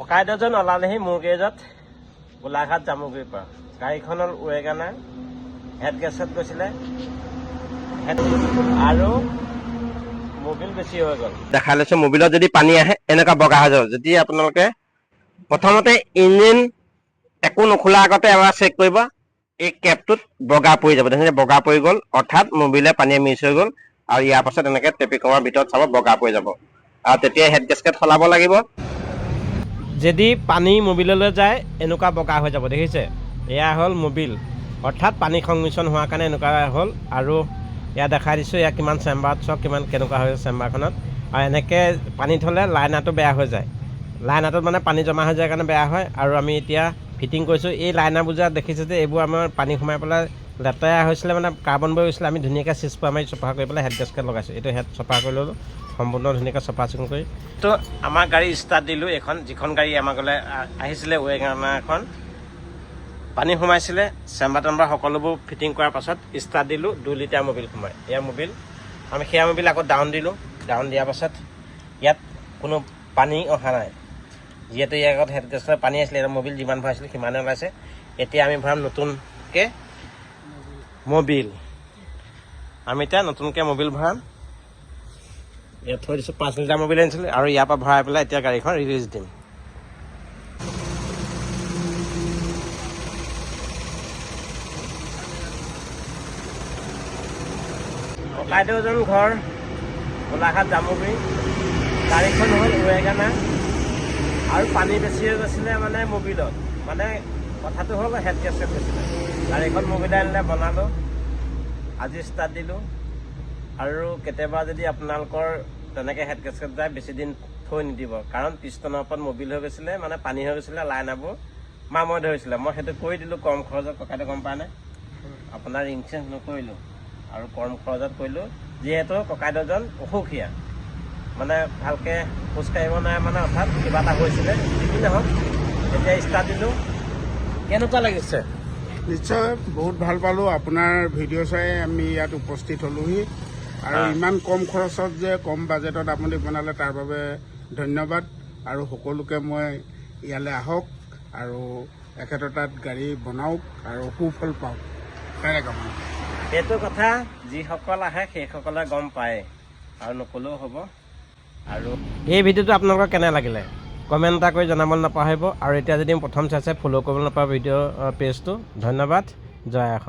ককাইদেউজন ওলালেহি মোৰ গেজত গোলাঘাট জামুগুৰিৰ পৰা। গাড়ীখন হ'ল ৱেগানাৰ, হেড গেছত গৈছিলে আৰু মবিল বেছি হৈ গ'ল। দেখাই লৈছো মবিলত যদি পানী আহে এনেকুৱা বগা হৈ যাব। যদি আপোনালোকে প্ৰথমতে ইঞ্জিন একো নোখোলা আগতে এবাৰ চেক কৰিব, এই কেপটোত বগা পৰি যাব। তেনেকৈ বগা পৰি গ'ল অৰ্থাৎ মবিলে পানীয়ে মিক্স হৈ গ'ল। আৰু ইয়াৰ পাছত এনেকৈ ট্ৰেফিক কমাৰ ভিতৰত চাব বগা পৰি যাব আৰু তেতিয়া হেড গেছকেট সলাব লাগিব। যদি পানী মবিললৈ যায় এনেকুৱা বগা হৈ যাব, দেখিছে? এয়া হ'ল মবিল, অৰ্থাৎ পানী সংমিশ্ৰণ হোৱাৰ কাৰণে এনেকুৱা হ'ল। আৰু ইয়াত দেখাই দিছোঁ ইয়াত কিমান চেম্বাৰত চাওক কিমান কেনেকুৱা হৈছে চেম্বাৰখনত। আৰু এনেকৈ পানীত হ'লে লাইনাৰটো বেয়া হৈ যায়। লাইনাৰটোত মানে পানী জমা হৈ যায় কাৰণে বেয়া হয়। আৰু আমি এতিয়া ফিটিং কৰিছোঁ এই লাইনাৰবোৰ যে দেখিছে যে এইবোৰ আমাৰ পানী সোমাই পেলাই লেতেৰা হৈছিলে, মানে কাৰ্বন বৈ গৈছিলে। আমি ধুনীয়াকৈ চিচপা মাৰি চফা কৰি পেলাই হেড গেছকেট লগাইছোঁ। এইটো হেড চফা কৰি ল'লোঁ সম্পূৰ্ণ ধুনীয়াকৈ চফা চিকুণ কৰি। তো আমাৰ গাড়ী ষ্টাৰ্ট দিলোঁ। এইখন যিখন গাড়ী আমাৰ গ'লে আহিছিলে ৱেগানাৰখন, পানী সোমাইছিলে, চেম্বাৰ টেম্বাৰ সকলোবোৰ ফিটিং কৰাৰ পাছত ষ্টাৰ্ট দিলোঁ। 2 লিটাৰ মবিল সোমাই এয়া মবিল। আমি সেয়া মবিল আকৌ ডাউন দিলোঁ। ডাউন দিয়াৰ পাছত ইয়াত কোনো পানী অহা নাই, যিহেতু ইয়াৰ আগত হেড গেছৰ পানী আছিলে। এতিয়া মবিল যিমান ভৰাইছিলোঁ সিমানে ওলাইছে। এতিয়া আমি ভৰাম নতুনকৈ মবিল। আমি এতিয়া নতুনকৈ মবিল ভৰাম। ইয়াত থৈ দিছোঁ 5 লিটাৰ মবিল আনিছিলোঁ আৰু ইয়াৰ পৰা ভৰাই পেলাই এতিয়া গাড়ীখন ৰিলিজ দিম। ককাইদেউজন ঘৰ গোলাঘাট জামুগুৰি, গাড়ীখন হ'ল ৱেগানাৰ আৰু পানী বেছি হৈ গৈছিলে মানে মবিলত। মানে কথাটো হ'ল হেড গেছকেট হৈছিলে। গাড়ীখন মবিল আনিলে বনালোঁ, আজি ষ্টাৰ্ট দিলোঁ। আৰু কেতিয়াবা যদি আপোনালোকৰ তেনেকৈ হেড গেছকেট যায় বেছি দিন থৈ নিদিব, কাৰণ পিষ্টনৰ ওপৰত মবিল হৈ গৈছিলে, মানে পানী হৈ গৈছিলে, লাইনাৰবোৰ মামৈ ধৰিছিলে। মই সেইটো কৰি দিলোঁ কম খৰচত। ককাইদেউ গম পায় নাই? আপোনাৰ ৰিং চেঞ্জ নকৰিলোঁ আৰু কম খৰচত কৰিলোঁ। যিহেতু ককাইদেউজন অসুখীয়া, মানে ভালকৈ খোজকাঢ়িব নোৱাৰে, মানে অৰ্থাৎ কিবা এটা হৈছিলে। যি নহওক এতিয়া ষ্টাৰ্ট দিলোঁ। কেনেকুৱা লাগিছে? নিশ্চয় বহুত ভাল পালোঁ। আপোনাৰ ভিডিঅ' চাই আমি ইয়াত উপস্থিত হ'লোহি আৰু ইমান কম খৰচত যে কম বাজেটত আপুনি বনালে তাৰ বাবে ধন্যবাদ। আৰু সকলোকে মই ইয়ালৈ আহক আৰু এখেতৰ তাত গাড়ী বনাওক আৰু সুফল পাওক, তাৰে কামনা। এইটো কথা যিসকল আহে সেইসকলে গম পায় আৰু নক'লেও হ'ব। আৰু এই ভিডিঅ'টো আপোনালোকৰ কেনে লাগিলে কমেণ্ট এটা কৰি জনাবলৈ নাপাহৰিব। আৰু এতিয়া যদি প্ৰথম চাইছে ফ'ল' কৰিবলৈ নাপাব ভিডিঅ' পেজটো। ধন্যবাদ। জয় অসম।